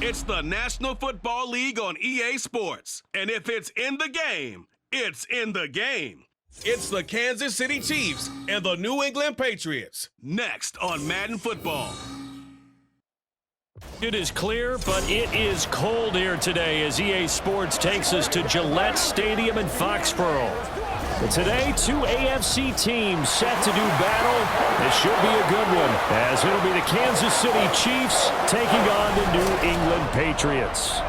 It's the National Football League on EA Sports. And if it's in the game, it's in the game. It's the Kansas City Chiefs and the New England Patriots. Next on Madden Football. It is clear, but it is cold here today as EA Sports takes us to Gillette Stadium in Foxborough. But today, two AFC teams set to do battle. This should be a good one, as it'll be the Kansas City Chiefs taking on the New England Patriots.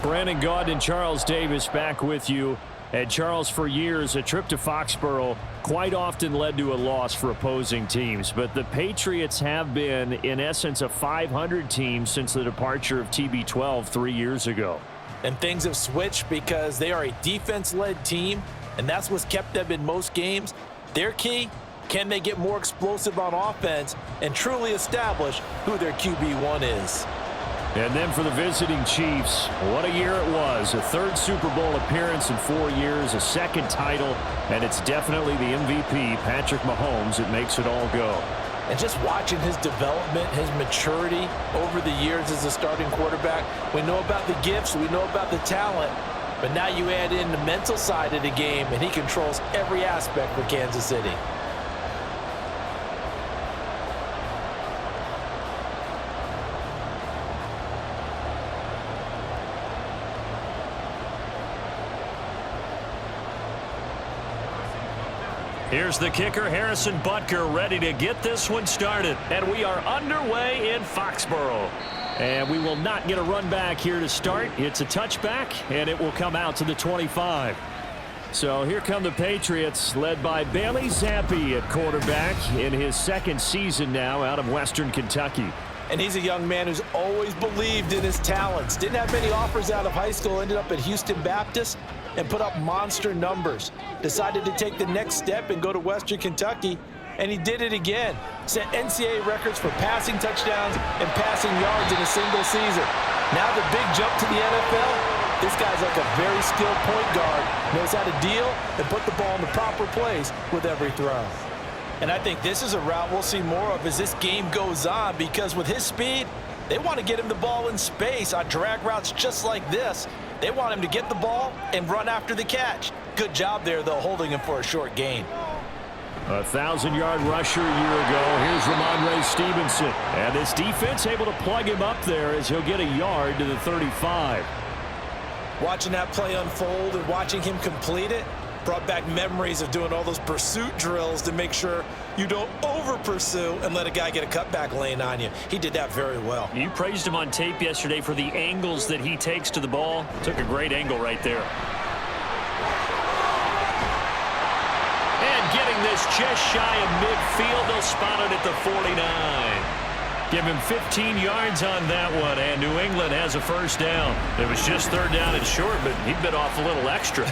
Brandon Gaudin and Charles Davis back with you. And Charles, for years, a trip to Foxborough quite often led to a loss for opposing teams. But the Patriots have been, in essence, a 500 team since the departure of TB12 3 years ago. And things have switched because they are a defense-led team, and that's what's kept them in most games. Their key, can they get more explosive on offense and truly establish who their QB1 is? And then for the visiting Chiefs, what a year it was. A third Super Bowl appearance in 4 years, a second title, and it's definitely the MVP, Patrick Mahomes, that makes it all go. And just watching his development, his maturity over the years as a starting quarterback, we know about the gifts, we know about the talent, but now you add in the mental side of the game, and he controls every aspect for Kansas City. Here's the kicker, Harrison Butker, ready to get this one started. And we are underway in Foxborough. And we will not get a run back here to start. It's a touchback, and it will come out to the 25. So here come the Patriots, led by Bailey Zappi at quarterback in his second season now out of Western Kentucky. And he's a young man who's always believed in his talents. Didn't have many offers out of high school, ended up at Houston Baptist and put up monster numbers. Decided to take the next step and go to Western Kentucky, and he did it again. Set NCAA records for passing touchdowns and passing yards in a single season. Now the big jump to the NFL. This guy's like a very skilled point guard, knows how to deal and put the ball in the proper place with every throw. And I think this is a route we'll see more of as this game goes on, because with his speed, they want to get him the ball in space on drag routes just like this. They want him to get the ball and run after the catch. Good job there, though, holding him for a short gain. A 1,000-yard rusher a year ago. Here's Ramondre Stevenson. And this defense able to plug him up there as he'll get a yard to the 35. Watching that play unfold and watching him complete it brought back memories of doing all those pursuit drills to make sure you don't over-pursue and let a guy get a cutback lane on you. He did that very well. You praised him on tape yesterday for the angles that he takes to the ball. Took a great angle right there. And getting this just shy of midfield, they'll spot it at the 49. Give him 15 yards on that one, and New England has a first down. It was just third down and short, but he bit off a little extra.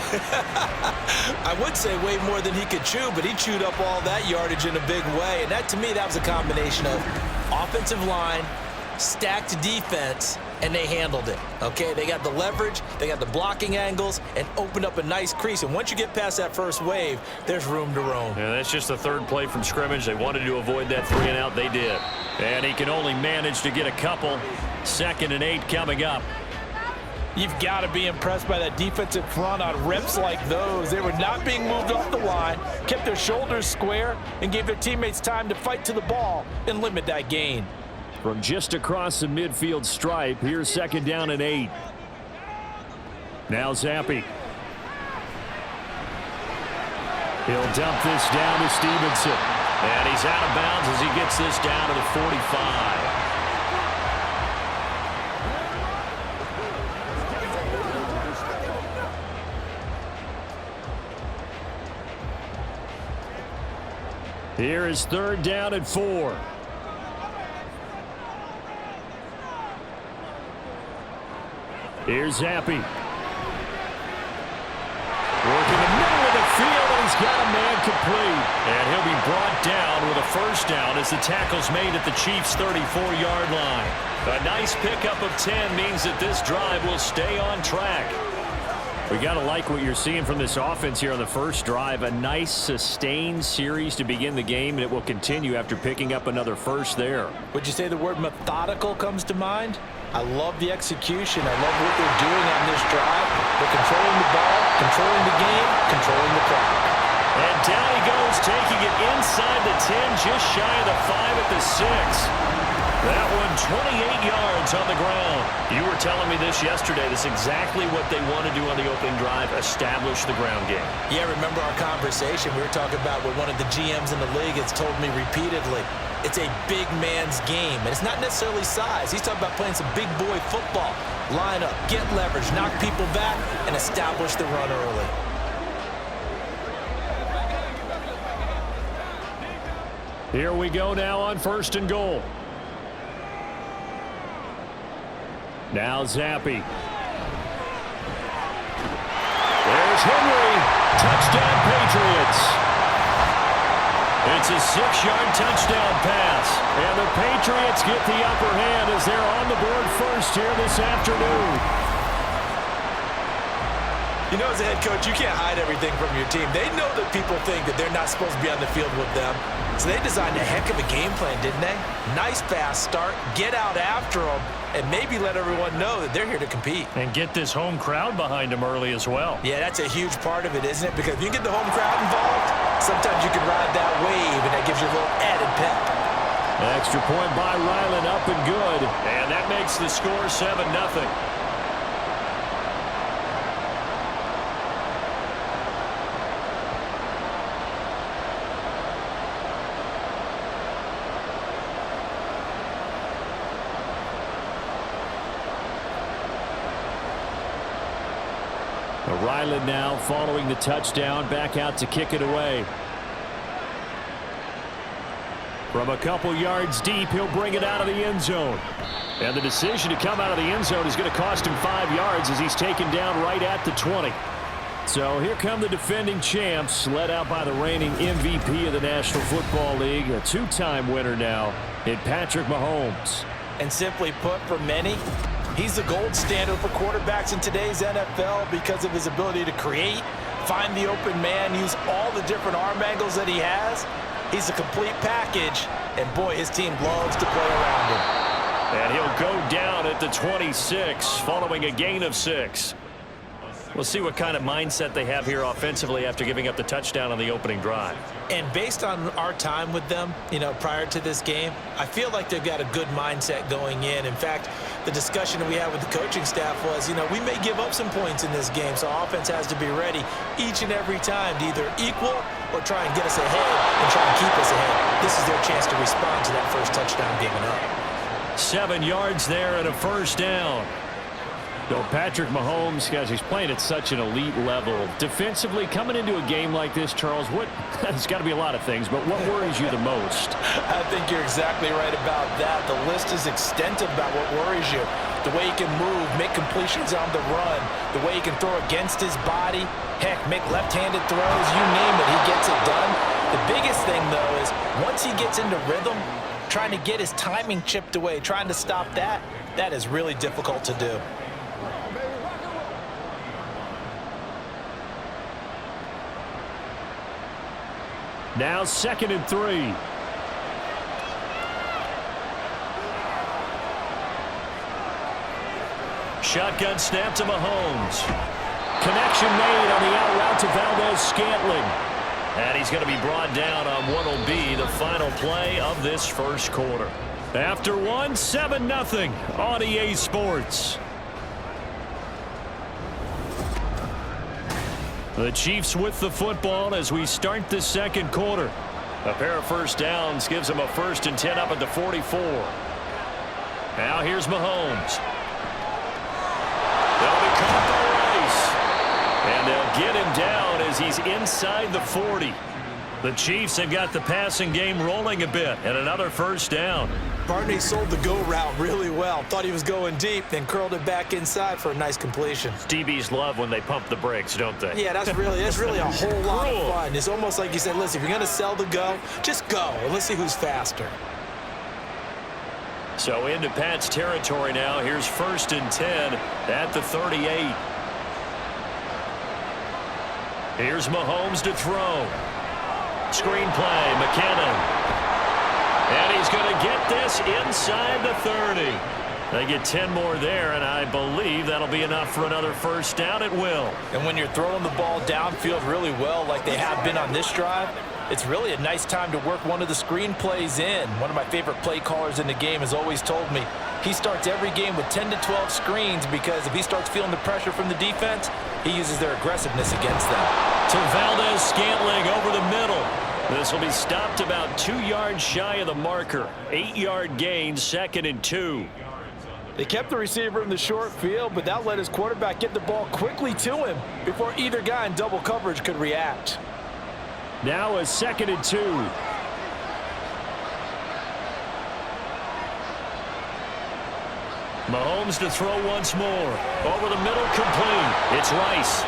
I would say way more than he could chew, but he chewed up all that yardage in a big way. And that, to me, that was a combination of offensive line, stacked defense, and they handled it. Okay, they got the leverage, they got the blocking angles, and opened up a nice crease. And once you get past that first wave, there's room to roam. Yeah, that's just the third play from scrimmage. They wanted to avoid that 3-and-out. They did. And he can only manage to get a couple. 2nd and 8 coming up. You've got to be impressed by that defensive front on reps like those. They were not being moved off the line, kept their shoulders square, and gave their teammates time to fight to the ball and limit that gain. From just across the midfield stripe, here's 2nd down and 8. Now Zappi. He'll dump this down to Stevenson. And he's out of bounds as he gets this down to the 45. Here is 3rd down and 4. Here's Zappi. Working the middle of the field, and he's got a man complete. And he'll be brought down with a first down as the tackle's made at the Chiefs' 34-yard line. A nice pickup of 10 means that this drive will stay on track. We got to like what you're seeing from this offense here on the first drive. A nice sustained series to begin the game, and it will continue after picking up another first there. Would you say the word methodical comes to mind? I love the execution. I love what they're doing on this drive. They're controlling the ball, controlling the game, controlling the clock. And down he goes, taking it inside the 10, just shy of the 5 at the 6. That one 28 yards on the ground. You were telling me this yesterday. This is exactly what they want to do on the opening drive, establish the ground game. Yeah, remember our conversation? We were talking about what one of the GMs in the league has told me repeatedly. It's a big man's game, and it's not necessarily size. He's talking about playing some big boy football. Line up, get leverage, knock people back, and establish the run early. Here we go now on 1st and goal. Now Zappi. There's Henry. Touchdown Patriots. It's a 6-yard touchdown pass. And the Patriots get the upper hand as they're on the board first here this afternoon. You know, as a head coach, you can't hide everything from your team. They know that people think that they're not supposed to be on the field with them. So they designed a heck of a game plan, didn't they? Nice fast start, get out after them, and maybe let everyone know that they're here to compete. And get this home crowd behind them early as well. Yeah, that's a huge part of it, isn't it? Because if you get the home crowd involved, sometimes you can ride that wave, and that gives you a little added pep. Extra point by Ryland, up and good. And that makes the score 7-0. Ryland now following the touchdown, back out to kick it away. From a couple yards deep, he'll bring it out of the end zone. And the decision to come out of the end zone is going to cost him 5 yards as he's taken down right at the 20. So here come the defending champs, led out by the reigning MVP of the National Football League, a 2-time winner now in Patrick Mahomes. And simply put, for many, he's the gold standard for quarterbacks in today's NFL because of his ability to create, find the open man, use all the different arm angles that he has. He's a complete package, and boy, his team loves to play around him. And he'll go down at the 26 following a gain of 6. We'll see what kind of mindset they have here offensively after giving up the touchdown on the opening drive. And based on our time with them, you know, prior to this game, I feel like they've got a good mindset going in. In fact, the discussion that we had with the coaching staff was, you know, we may give up some points in this game, so offense has to be ready each and every time to either equal or try and get us ahead and try and keep us ahead. This is their chance to respond to that first touchdown given up. 7 yards there and a first down. So Patrick Mahomes, guys, he's playing at such an elite level. Defensively, coming into a game like this, Charles, there's got to be a lot of things, but what worries you the most? I think you're exactly right about that. The list is extensive about what worries you. The way he can move, make completions on the run, the way he can throw against his body, heck, make left-handed throws, you name it, he gets it done. The biggest thing, though, is once he gets into rhythm, trying to get his timing chipped away, trying to stop that, that is really difficult to do. Now 2nd and 3. Shotgun snap to Mahomes. Connection made on the out route to Valdez-Scantling. And he's going to be brought down on what will be the final play of this first quarter. After one, 7-0 on EA Sports. The Chiefs with the football as we start the second quarter. A pair of first downs gives them a 1st and 10 up at the 44. Now here's Mahomes. They'll be caught by Rice. And they'll get him down as he's inside the 40. The Chiefs have got the passing game rolling a bit and another first down. Barney sold the go route really well. Thought he was going deep, then curled it back inside for a nice completion. DBs love when they pump the brakes, don't they? Yeah, that's really a whole lot of fun. It's almost like you said, listen, if you're going to sell the go, just go. And let's see who's faster. So into Pat's territory now. Here's 1st and 10 at the 38. Here's Mahomes to throw. Screen play, McKinnon. And he's going to get this inside the 30. They get 10 more there, and I believe that'll be enough for another first down. It will. And when you're throwing the ball downfield really well like they have been on this drive, it's really a nice time to work one of the screen plays in. One of my favorite play callers in the game has always told me he starts every game with 10 to 12 screens because if he starts feeling the pressure from the defense, he uses their aggressiveness against them. To Valdez-Scantling over the middle. This will be stopped about 2 yards shy of the marker. 8-yard gain, 2nd and 2. They kept the receiver in the short field, but that let his quarterback get the ball quickly to him before either guy in double coverage could react. Now a 2nd and 2. Mahomes to throw once more. Over the middle, complete. It's Rice.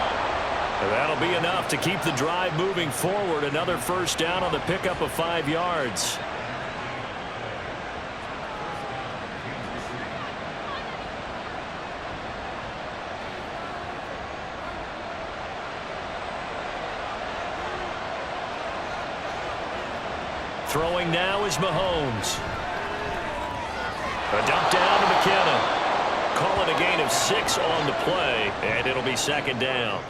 And that'll be enough to keep the drive moving forward. Another first down on the pickup of 5 yards. Throwing now is Mahomes. A dump down to McKenna. Call it a gain of 6 on the play, and it'll be 2nd down.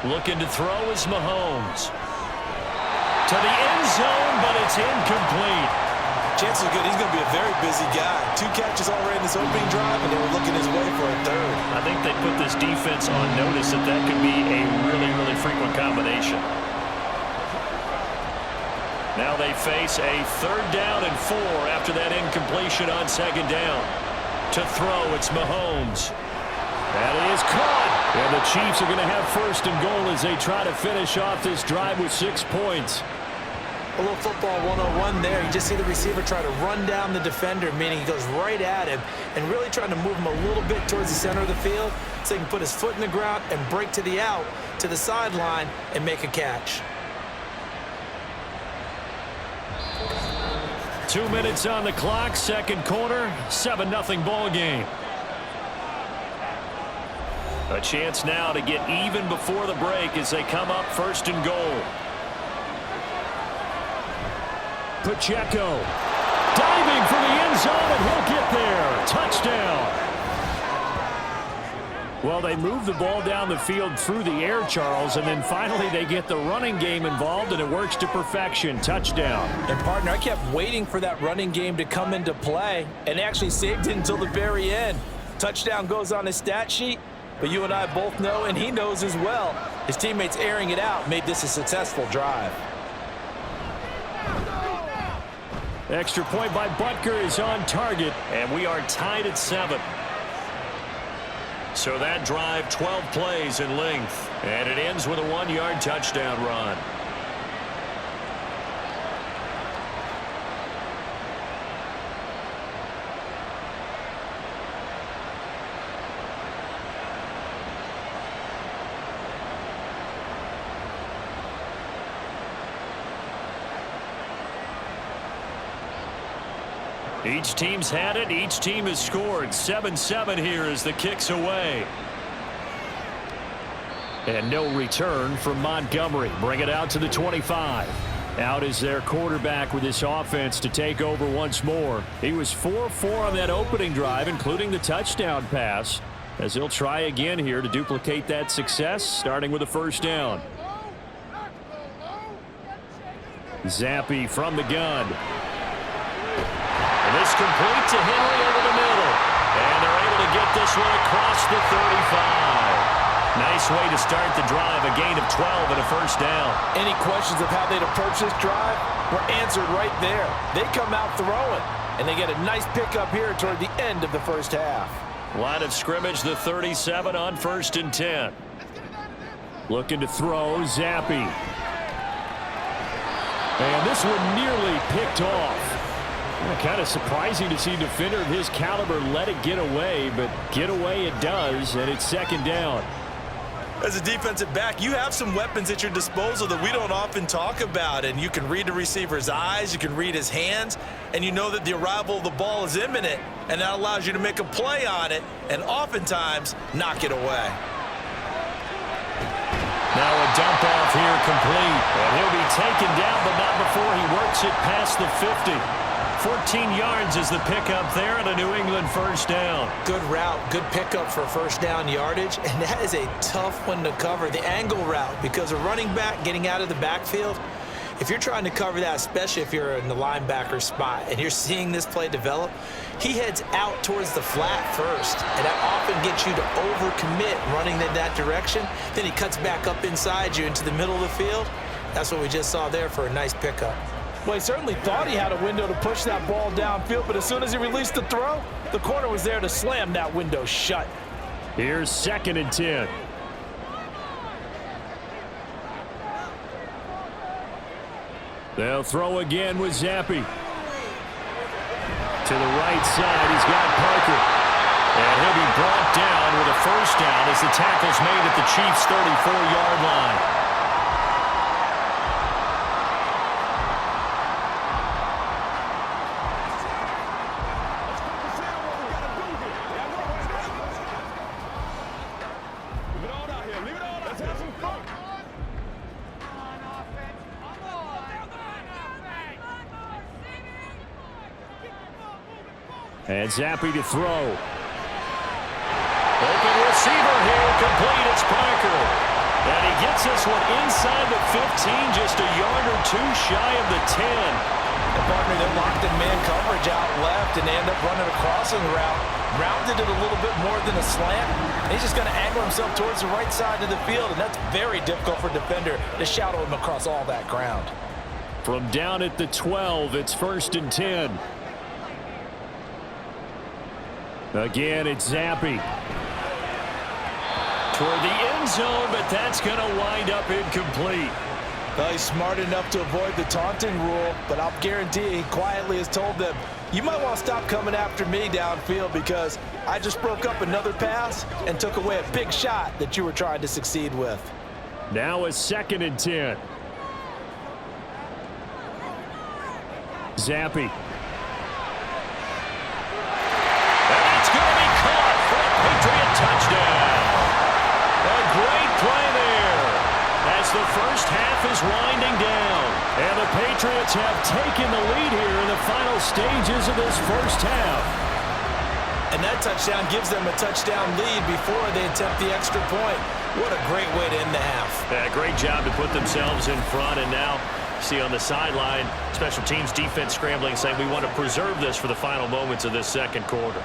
Looking to throw is Mahomes. To the end zone, but it's incomplete. Chances are good he's going to be a very busy guy. 2 catches already in this opening drive, and they were looking his way for a 3rd. I think they put this defense on notice that that could be a really, really frequent combination. Now they face a 3rd down and 4 after that incompletion on 2nd down. To throw, it's Mahomes. That is caught. And the Chiefs are going to have 1st and goal as they try to finish off this drive with 6 points. A little football 101 there. You just see the receiver try to run down the defender, meaning he goes right at him and really trying to move him a little bit towards the center of the field so he can put his foot in the ground and break to the out, to the sideline, and make a catch. 2 minutes on the clock, 2nd quarter, 7-0 ball game. A chance now to get even before the break as they come up 1st and goal. Pacheco diving for the end zone, and he'll get there. Touchdown. Well, they move the ball down the field through the air, Charles, and then finally they get the running game involved, and it works to perfection. Touchdown. And, partner, I kept waiting for that running game to come into play and actually saved it until the very end. Touchdown goes on his stat sheet, but you and I both know, and he knows as well, his teammates airing it out made this a successful drive. Extra point by Butker is on target, and we are tied at 7. So that drive, 12 plays in length, and it ends with a 1-yard touchdown run. Each team's had it. Each team has scored. 7-7 here as the kick's away. And no return from Montgomery. Bring it out to the 25. Out is their quarterback with this offense to take over once more. He was 4-4 on that opening drive, including the touchdown pass, as he'll try again here to duplicate that success, starting with a 1st down. Zappi from the gun. And this complete to Henry over the middle. And they're able to get this one across the 35. Nice way to start the drive. A gain of 12 and a 1st down. Any questions of how they'd approach this drive were answered right there. They come out throwing, and they get a nice pickup here toward the end of the 1st half. Line of scrimmage, the 37 on 1st and 10. Looking to throw, Zappi. And this one nearly picked off. Kind of surprising to see a defender of his caliber let it get away, but get away it does, and it's 2nd down. As a defensive back, you have some weapons at your disposal that we don't often talk about, and you can read the receiver's eyes, you can read his hands, and you know that the arrival of the ball is imminent, and that allows you to make a play on it and oftentimes knock it away. Now a dump off here complete, and he'll be taken down, but not before he works it past the 50. 14 yards is the pickup there and a New England first down. Good route, good pickup for first down yardage, and that is a tough one to cover, the angle route, because a running back getting out of the backfield, if you're trying to cover that, especially if you're in the linebacker spot and you're seeing this play develop, he heads out towards the flat first, and that often gets you to overcommit running in that direction. Then he cuts back up inside you into the middle of the field. That's what we just saw there for a nice pickup. Well, he certainly thought he had a window to push that ball downfield, but as soon as he released the throw, the corner was there to slam that window shut. Here's 2nd and 10. They'll throw again with Zappi. To the right side, he's got Parker. And he'll be brought down with a first down as the tackle's made at the Chiefs' 34-yard line. And Zappi to throw. Open receiver here, complete, it's Parker. And he gets this one inside the 15, just a yard or two shy of the 10. And partner, they're locked in man coverage out left, and they end up running a crossing route. Rounded it a little bit more than a slant. He's just going to angle himself towards the right side of the field, and that's very difficult for a defender to shadow him across all that ground. From down at the 12, it's 1st and 10. Again, it's Zappi. Toward the end zone, but that's going to wind up incomplete. Well, he's smart enough to avoid the taunting rule, but I'll guarantee he quietly has told them, you might want to stop coming after me downfield because I just broke up another pass and took away a big shot that you were trying to succeed with. Now a 2nd and 10. Zappi. Patriot touchdown. A great play there as the first half is winding down. And the Patriots have taken the lead here in the final stages of this first half. And that touchdown gives them a touchdown lead before they attempt the extra point. What a great way to end the half. Yeah, great job to put themselves in front. And now see on the sideline, special teams defense scrambling, saying we want to preserve this for the final moments of this second quarter.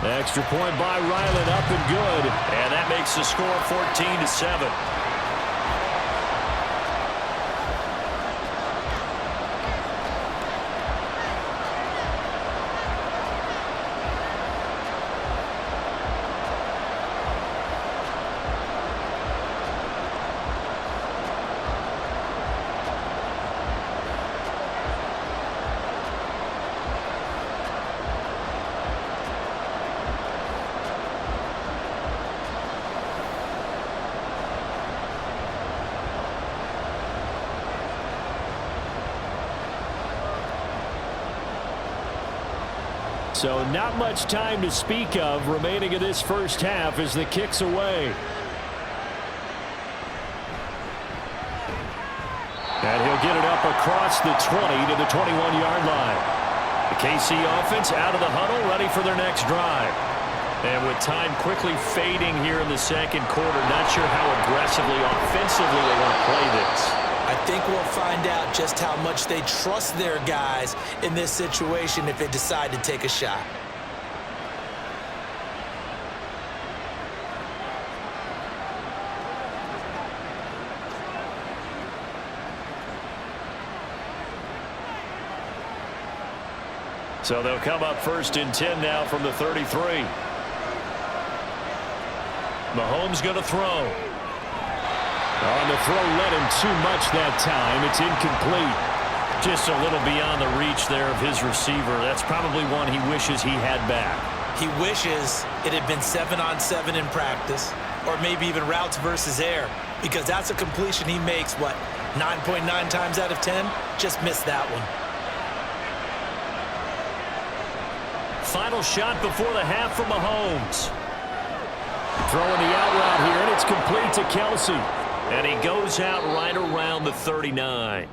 Extra point by Ryland, up and good. And that makes the score 14-7. So not much time to speak of remaining in this first half as the kick's away. And he'll get it up across the 20 to the 21-yard line. The KC offense out of the huddle, ready for their next drive. And with time quickly fading here in the second quarter, not sure how aggressively, offensively they want to play this. I think we'll find out just how much they trust their guys in this situation if they decide to take a shot. So they'll come up 1st and 10 now from the 33. Mahomes going to throw. On the throw, led him too much that time. It's incomplete. Just a little beyond the reach there of his receiver. That's probably one he wishes he had back. He wishes it had been 7-on-7 in practice, or maybe even routes versus air, because that's a completion he makes, 9.9 times out of 10? Just missed that one. Final shot before the half from Mahomes. Throwing the out route here, and it's complete to Kelsey. And he goes out right around the 39.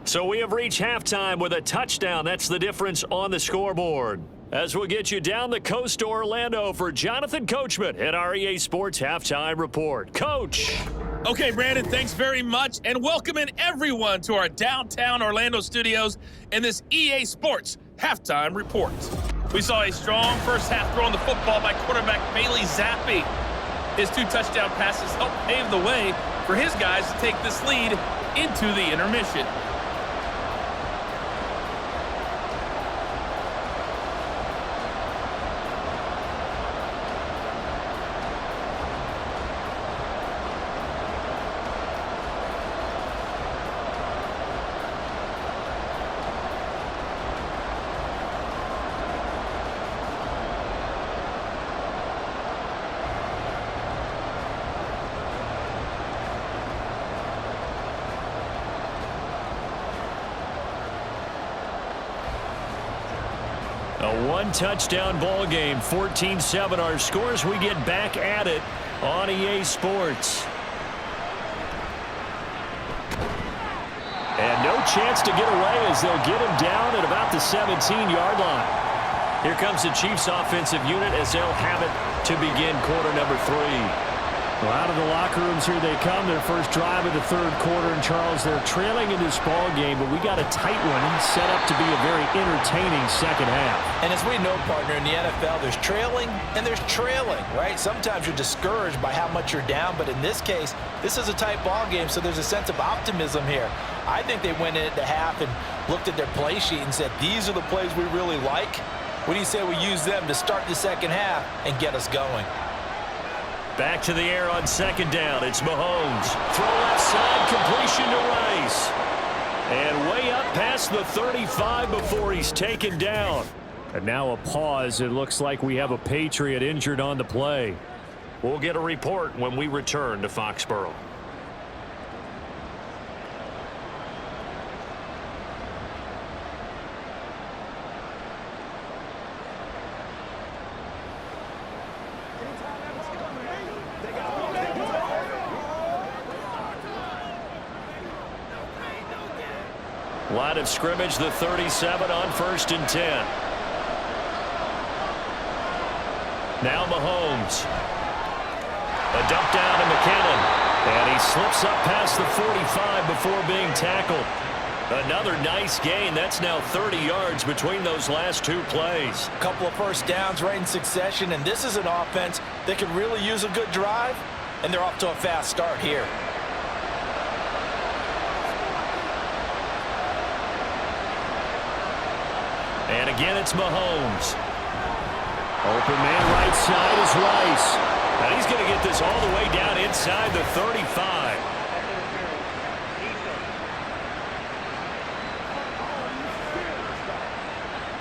So we have reached halftime with a touchdown. That's the difference on the scoreboard. As we'll get you down the coast to Orlando for Jonathan Coachman at our EA Sports Halftime Report. Coach. Okay, Brandon, thanks very much, and welcome in everyone to our downtown Orlando studios in this EA Sports Halftime Report. We saw a strong first half throwing the football by quarterback Bailey Zappi. His 2 touchdown passes helped pave the way for his guys to take this lead into the intermission. A 1-touchdown ball game, 14-7 our scores. We get back at it on EA Sports. And no chance to get away as they'll get him down at about the 17-yard line. Here comes the Chiefs offensive unit as they'll have it to begin quarter number 3. Well, out of the locker rooms here they come. Their first drive of the third quarter. And, Charles, they're trailing in this ball game, but we got a tight one set up to be a very entertaining second half. And as we know, partner, in the NFL, there's trailing and there's trailing, right? Sometimes you're discouraged by how much you're down, but in this case, this is a tight ball game, so there's a sense of optimism here. I think they went in at the half and looked at their play sheet and said, these are the plays we really like. What do you say we use them to start the second half and get us going? Back to the air on second down. It's Mahomes. Throw left side, completion to Rice. And way up past the 35 before he's taken down. And now a pause. It looks like we have a Patriot injured on the play. We'll get a report when we return to Foxborough. Line of scrimmage, the 37 on 1st and 10. Now Mahomes. A dump down to McKinnon. And he slips up past the 45 before being tackled. Another nice gain. That's now 30 yards between those last 2 plays. A couple of first downs right in succession, and this is an offense that could really use a good drive, and they're off to a fast start here. And again, it's Mahomes. Open man right side is Rice. And he's going to get this all the way down inside the 35.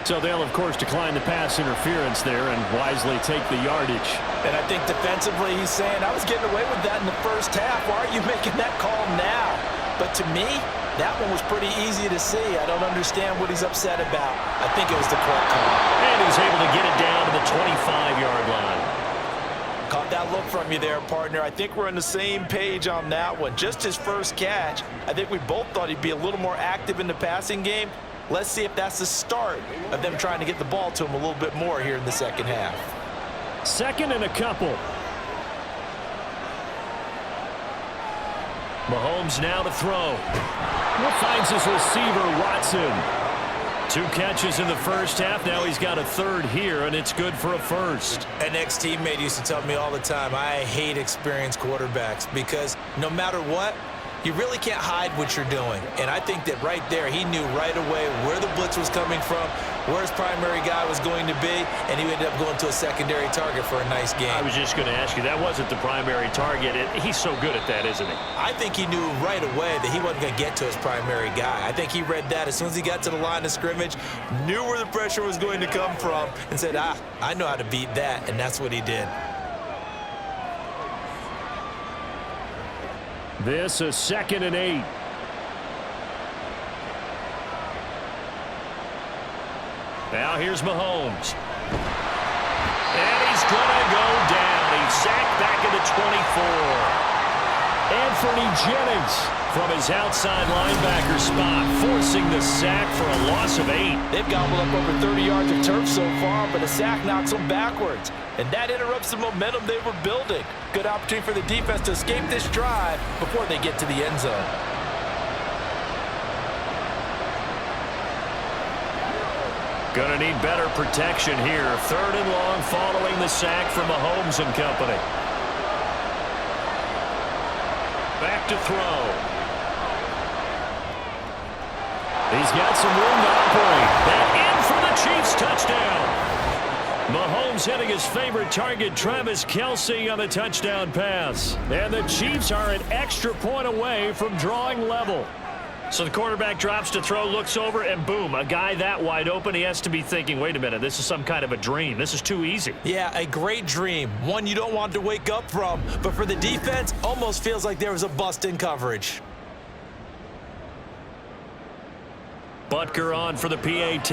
So they'll, of course, decline the pass interference there and wisely take the yardage. And I think defensively he's saying, I was getting away with that in the first half. Why are you making that call now? But to me, that one was pretty easy to see. I don't understand what he's upset about. I think it was the correct call. And he's able to get it down to the 25-yard line. Caught that look from you there, partner. I think we're on the same page on that one. Just his first catch, I think we both thought he'd be a little more active in the passing game. Let's see if that's the start of them trying to get the ball to him a little bit more here in the second half. Second and a couple. Mahomes now to throw. Finds his receiver, Watson. 2 catches in the first half. Now he's got a third here, and it's good for a first. An ex-teammate used to tell me all the time, I hate experienced quarterbacks because no matter what, you really can't hide what you're doing. And I think that right there, he knew right away where the blitz was coming from, where his primary guy was going to be, and he ended up going to a secondary target for a nice game. I was just going to ask you, that wasn't the primary target. He's so good at that, isn't he? I think he knew right away that he wasn't going to get to his primary guy. I think he read that as soon as he got to the line of scrimmage, knew where the pressure was going to come from, and said, I know how to beat that, and that's what he did. This is 2nd and 8. Now here's Mahomes. And he's going to go down. He's sacked back at the 24. Anthony Jennings from his outside linebacker spot, forcing the sack for a loss of 8. They've gobbled up over 30 yards of turf so far, but a sack knocks them backwards. And that interrupts the momentum they were building. Good opportunity for the defense to escape this drive before they get to the end zone. Going to need better protection here. 3rd and long following the sack from Mahomes and company. Back to throw. He's got some room to operate. And in for the Chiefs touchdown. Mahomes hitting his favorite target, Travis Kelce, on the touchdown pass. And the Chiefs are an extra point away from drawing level. So the quarterback drops to throw, looks over, and boom, a guy that wide open, he has to be thinking, wait a minute, this is some kind of a dream. This is too easy. Yeah, a great dream. One you don't want to wake up from. But for the defense, almost feels like there was a bust in coverage. Butker on for the PAT.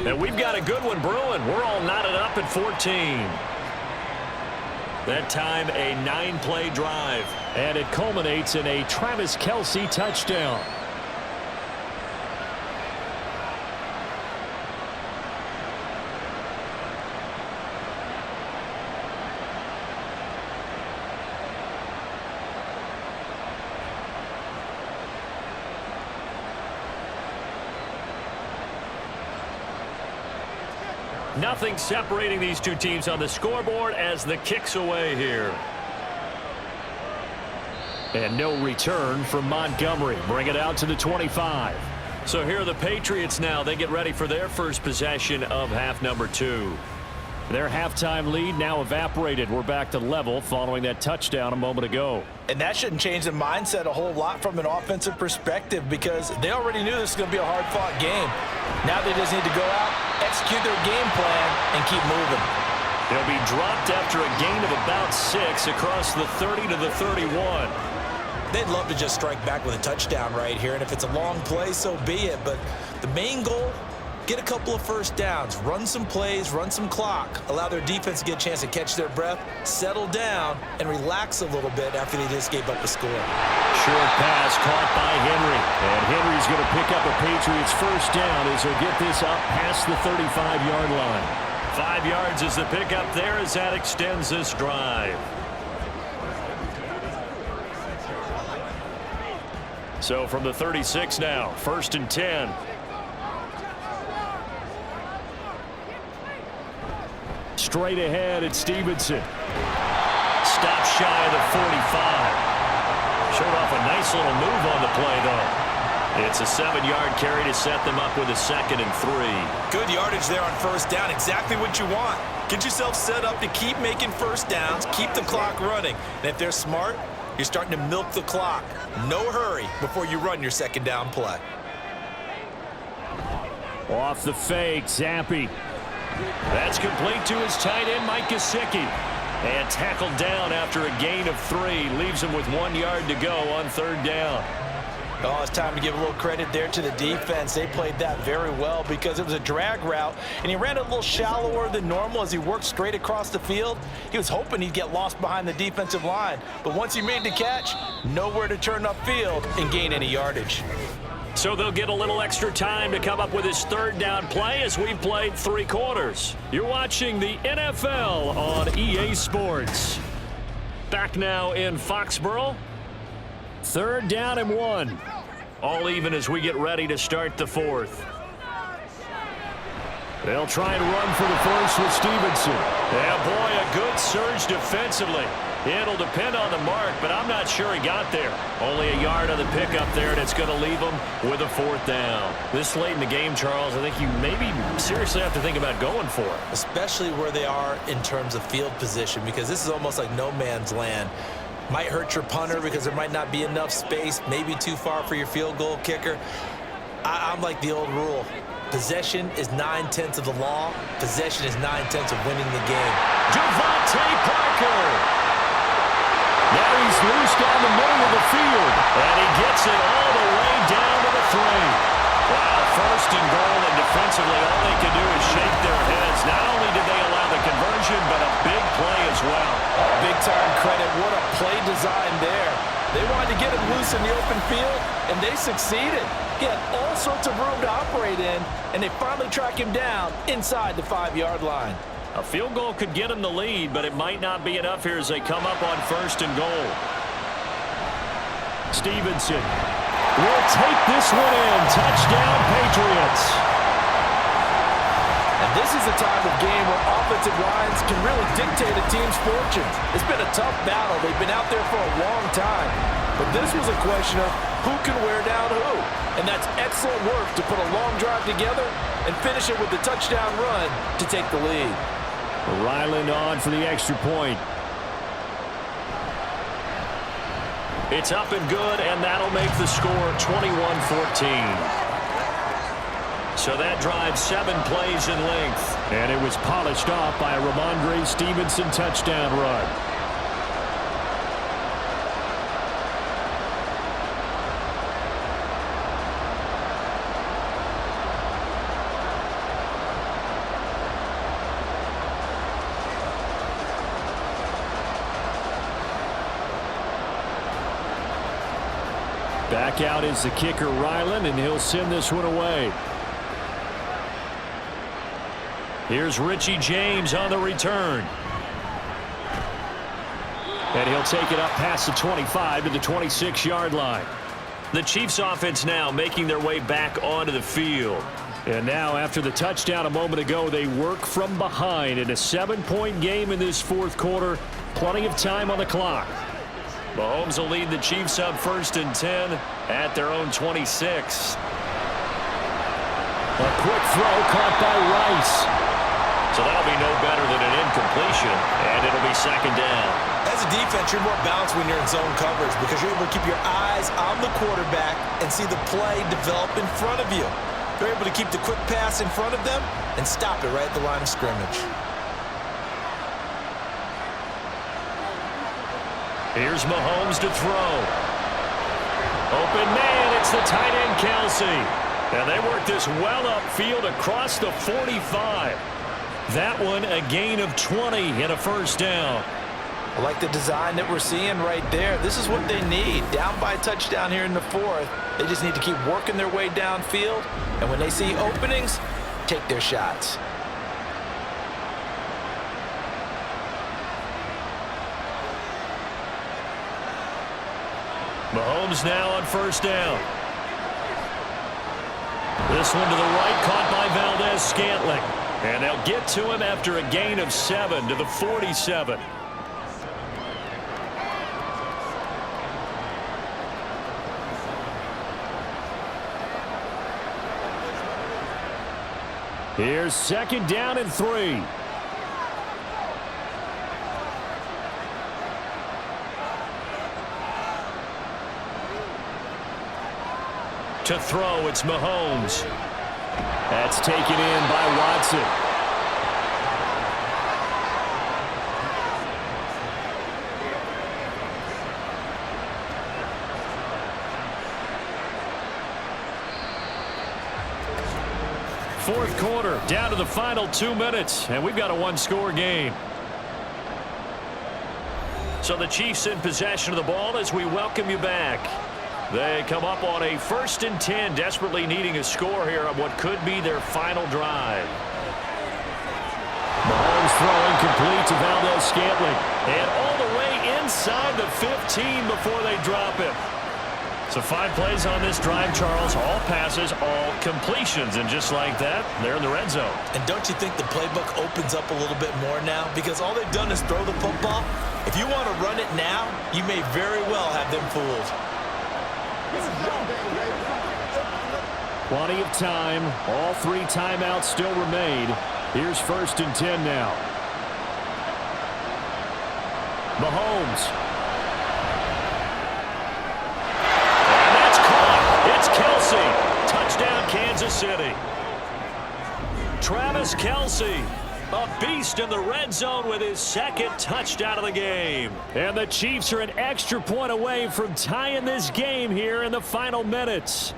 And we've got a good one brewing. We're all knotted up at 14. That time, a 9-play drive. And it culminates in a Travis Kelce touchdown. Nothing separating these two teams on the scoreboard as the kick's away here. And no return from Montgomery. Bring it out to the 25. So here are the Patriots now. They get ready for their first possession of half number 2. Their halftime lead now evaporated. We're back to level following that touchdown a moment ago. And that shouldn't change the mindset a whole lot from an offensive perspective because they already knew this was going to be a hard-fought game. Now they just need to go out, execute their game plan, and keep moving. They'll be dropped after a gain of about 6 across the 30 to the 31. They'd love to just strike back with a touchdown right here, and if it's a long play, so be it. But the main goal, get a couple of first downs, run some plays, run some clock, allow their defense to get a chance to catch their breath, settle down, and relax a little bit after they just gave up a score. Short pass caught by Henry. And Henry's going to pick up a Patriots first down as he'll get this up past the 35-yard line. 5 yards is the pickup there as that extends this drive. So from the 36 now, 1st and 10. Straight ahead at Stevenson. Stop shy of the 45. Showed off a nice little move on the play, though. It's a 7-yard carry to set them up with a 2nd and 3. Good yardage there on first down. Exactly what you want. Get yourself set up to keep making first downs, keep the clock running. And if they're smart, you're starting to milk the clock. No hurry before you run your 2nd down play. Off the fake, Zappi. That's complete to his tight end, Mike Gesicki. And tackled down after a gain of 3. Leaves him with 1 yard to go on 3rd down. Oh, it's time to give a little credit there to the defense. They played that very well because it was a drag route, and he ran it a little shallower than normal as he worked straight across the field. He was hoping he'd get lost behind the defensive line, but once he made the catch, nowhere to turn upfield and gain any yardage. So they'll get a little extra time to come up with his 3rd down play as we've played 3 quarters. You're watching the NFL on EA Sports. Back now in Foxborough. 3rd down and 1. All even as we get ready to start the 4th. They'll try and run for the first with Stevenson. Yeah, boy, a good surge defensively. It'll depend on the mark, but I'm not sure he got there. Only a yard on the pickup there, and it's going to leave him with a 4th down. This late in the game, Charles, I think you maybe seriously have to think about going for it. Especially where they are in terms of field position, because this is almost like no man's land. Might hurt your punter because there might not be enough space, maybe too far for your field goal kicker. I'm like the old rule. Possession is 9/10 of the law. Possession is 9/10 of winning the game. Devontae Parker. Now he's loose down the middle of the field. And he gets it all the way down to the 3. Wow, 1st and goal, and defensively all they can do is shake their heads. Not only did they allow the conversion, but a big play as well. Big-time credit. What a play design there. They wanted to get him loose in the open field, and they succeeded. He had all sorts of room to operate in, and they finally track him down inside the 5-yard line. A field goal could get him the lead, but it might not be enough here as they come up on 1st and goal. Stevenson will take this one in. Touchdown, Patriots. And this is a time of game where offensive lines can really dictate a team's fortunes. It's been a tough battle. They've been out there for a long time. But this was a question of who can wear down who. And that's excellent work to put a long drive together and finish it with the touchdown run to take the lead. Ryland on for the extra point. It's up and good, and that'll make the score 21-14. So that drives 7 plays in length. And it was polished off by a Ramondre Stevenson touchdown run. Back out is the kicker, Ryland, and he'll send this one away. Here's Richie James on the return. And he'll take it up past the 25 to the 26-yard line. The Chiefs offense now making their way back onto the field. And now after the touchdown a moment ago, they work from behind in a 7-point game in this 4th quarter. Plenty of time on the clock. Mahomes will lead the Chiefs up 1st and 10 at their own 26. A quick throw caught by Rice. So that'll be no better than an incompletion, and it'll be 2nd down. As a defense, you're more balanced when you're in zone coverage because you're able to keep your eyes on the quarterback and see the play develop in front of you. You're able to keep the quick pass in front of them and stop it right at the line of scrimmage. Here's Mahomes to throw. Open man, it's the tight end, Kelsey. And they work this well upfield across the 45. That one a gain of 20 and a 1st down. I like the design that we're seeing right there. This is what they need. Down by a touchdown here in the 4th. They just need to keep working their way downfield. And when they see openings, take their shots. Mahomes now on 1st down. This one to the right, caught by Valdez-Scantling. And they'll get to him after a gain of 7 to the 47. Here's 2nd down and 3. To throw, it's Mahomes. That's taken in by Watson. Fourth quarter, down to the final 2 minutes, and we've got a 1-score game. So the Chiefs in possession of the ball as we welcome you back. They come up on a 1st and 10, desperately needing a score here on what could be their final drive. Mahomes throwing complete to Valdez-Scantling. And all the way inside the 15 before they drop him. So 5 plays on this drive, Charles. All passes, all completions. And just like that, they're in the red zone. And don't you think the playbook opens up a little bit more now? Because all they've done is throw the football. If you want to run it now, you may very well have them fooled. Plenty of time. All 3 timeouts still remain. Here's 1st and 10 now. Mahomes. And that's caught. It's Kelce. Touchdown, Kansas City. Travis Kelce, a beast in the red zone with his 2nd touchdown of the game. And the Chiefs are an extra point away from tying this game here in the final minutes.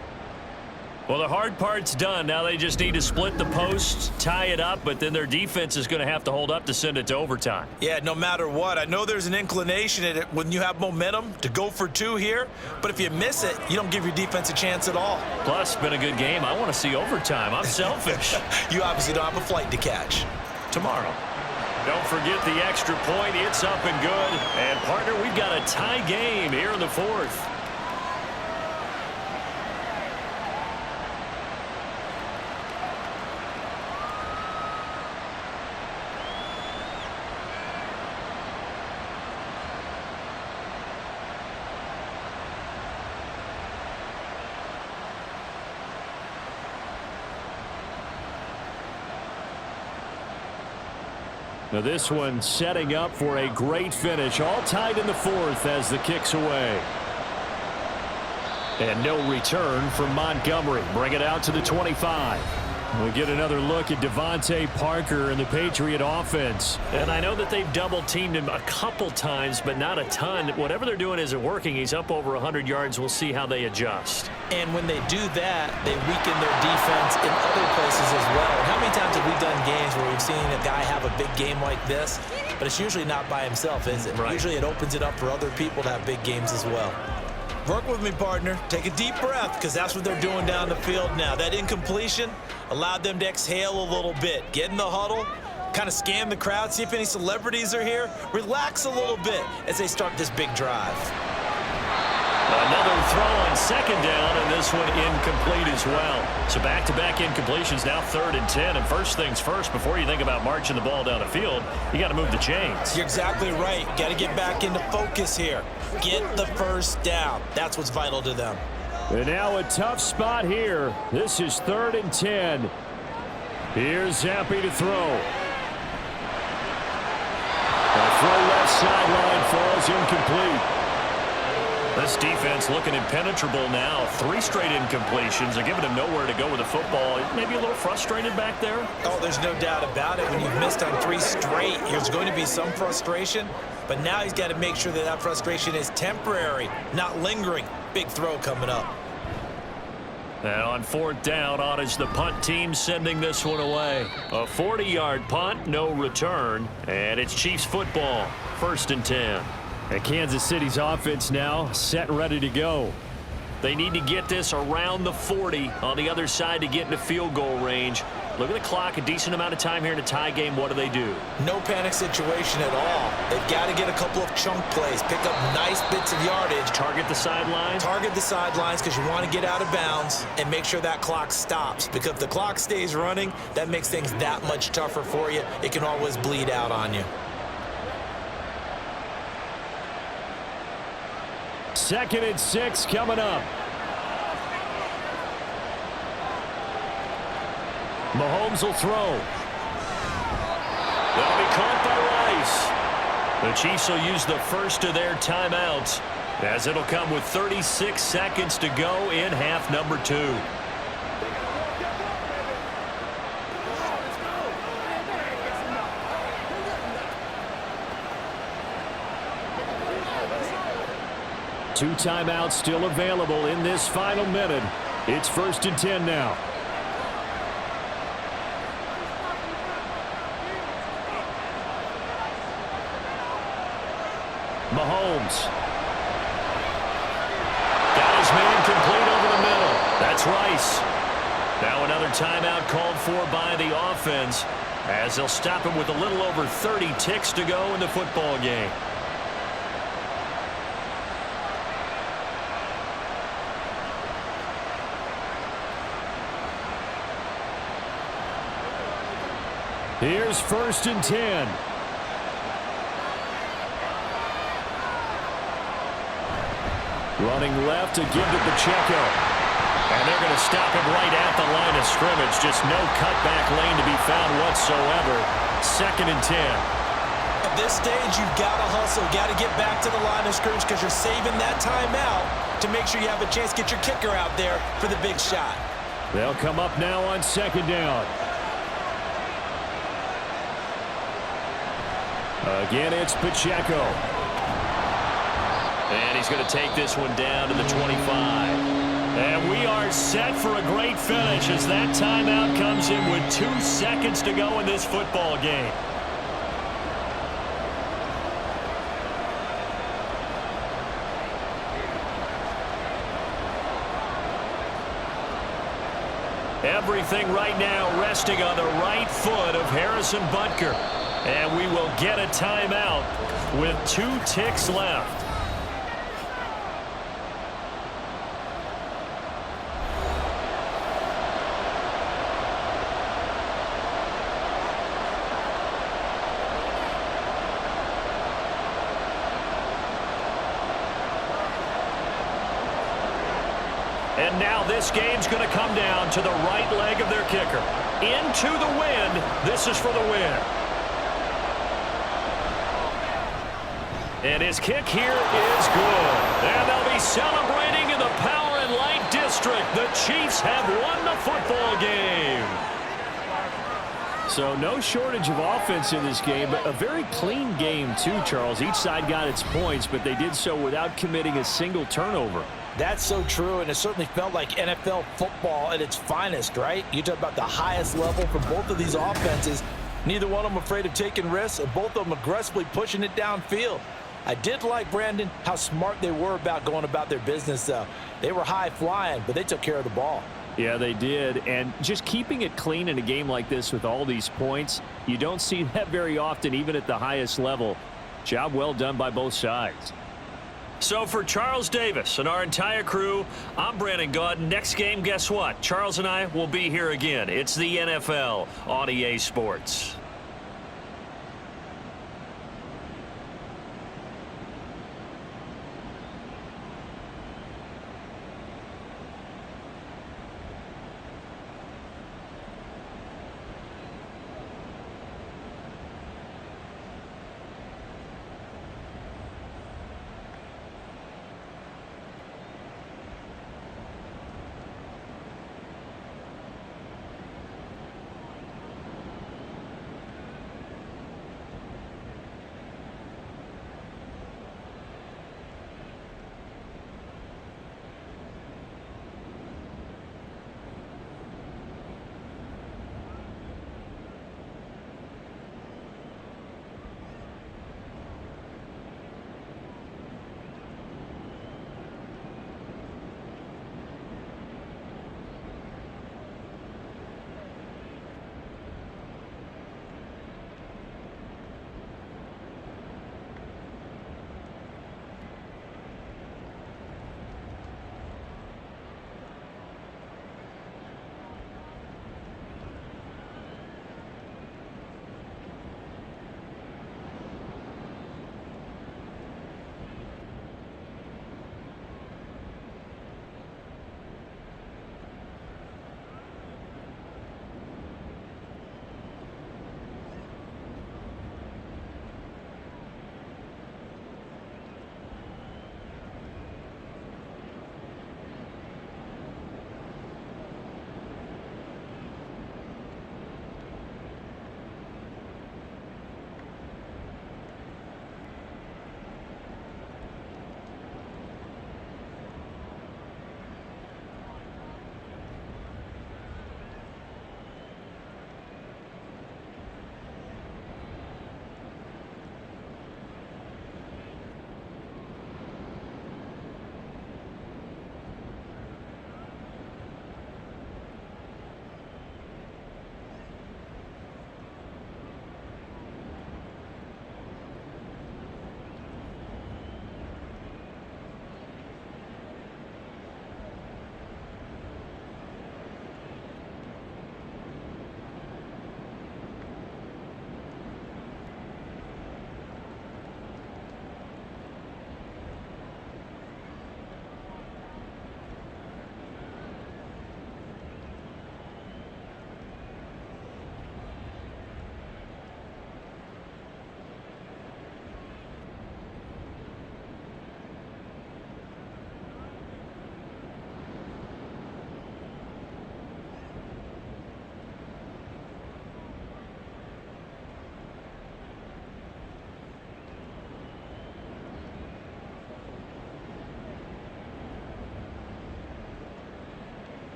Well, the hard part's done. Now they just need to split the posts, tie it up, but then their defense is going to have to hold up to send it to overtime. Yeah, no matter what. I know there's an inclination in it when you have momentum to go for 2 here, but if you miss it, you don't give your defense a chance at all. Plus, it's been a good game. I want to see overtime. I'm selfish. You obviously don't have a flight to catch. Tomorrow. Don't forget the extra point. It's up and good. And, partner, we've got a tie game here in the 4th. Now this one setting up for a great finish. All tied in the 4th as the kick's away. And no return from Montgomery. Bring it out to the 25. We get another look at Devontae Parker and the Patriot offense. And I know that they've double-teamed him a couple times, but not a ton. Whatever they're doing isn't working. He's up over 100 yards. We'll see how they adjust. And when they do that, they weaken their defense in other places as well. And how many times have we done games where we've seen a guy have a big game like this? But it's usually not by himself, is it? Right. Usually it opens it up for other people to have big games as well. Work with me, partner. Take a deep breath, because that's what they're doing down the field now. That incompletion allowed them to exhale a little bit. Get in the huddle, kind of scan the crowd, see if any celebrities are here. Relax a little bit as they start this big drive. Another throw on 2nd down, and this one incomplete as well. So back-to-back incompletions, now 3rd and 10. And first things first, before you think about marching the ball down the field, you got to move the chains. You're exactly right. Got to get back into focus here. Get the first down. That's what's vital to them. And now a tough spot here. This is 3rd and 10. Here's Zappe to throw. The throw left sideline falls incomplete. This defense looking impenetrable now. 3 straight incompletions. They're giving him nowhere to go with the football. Maybe a little frustrated back there. Oh, there's no doubt about it. When you've missed on 3 straight, there's going to be some frustration. But now he's got to make sure that that frustration is temporary, not lingering. Big throw coming up. And on 4th down, on is the punt team sending this one away. A 40-yard punt, no return. And it's Chiefs football. 1st and 10. And Kansas City's offense now set and ready to go. They need to get this around the 40 on the other side to get into field goal range. Look at the clock, a decent amount of time here in a tie game. What do? No panic situation at all. They've got to get a couple of chunk plays, pick up nice bits of yardage. Target the sidelines? Target the sidelines because you want to get out of bounds and make sure that clock stops. Because if the clock stays running, that makes things that much tougher for you. It can always bleed out on you. 2nd and 6 coming up. Mahomes will throw. That'll be caught by Rice. The Chiefs will use the first of their timeouts, as it'll come with 36 seconds to go in half number 2. Two timeouts still available in this final minute. It's 1st and 10 now. Mahomes. Got his man complete over the middle. That's Rice. Now another timeout called for by the offense, as they'll stop him with a little over 30 ticks to go in the football game. Here's 1st and 10. Running left to give to Pacheco. And they're going to stop him right at the line of scrimmage. Just no cutback lane to be found whatsoever. 2nd and 10. At this stage, you've got to hustle. Got to get back to the line of scrimmage because you're saving that timeout to make sure you have a chance to get your kicker out there for the big shot. They'll come up now on 2nd down. Again, it's Pacheco. And he's going to take this one down to the 25. And we are set for a great finish as that timeout comes in with 2 seconds to go in this football game. Everything right now resting on the right foot of Harrison Butker. And we will get a timeout with 2 ticks left. And now this game's going to come down to the right leg of their kicker. Into the wind. This is for the win. And his kick here is good. And they'll be celebrating in the Power and Light District. The Chiefs have won the football game. So no shortage of offense in this game, but a very clean game too, Charles. Each side got its points, but they did so without committing a single turnover. That's so true, and it certainly felt like NFL football at its finest, right? You talk about the highest level for both of these offenses. Neither one of them afraid of taking risks, and both of them aggressively pushing it downfield. I did like, Brandon, how smart they were about going about their business, though. They were high-flying, but they took care of the ball. Yeah, they did, and just keeping it clean in a game like this with all these points, you don't see that very often, even at the highest level. Job well done by both sides. So for Charles Davis and our entire crew, I'm Brandon Gaudin. Next game, guess what? Charles and I will be here again. It's the NFL on EA Sports.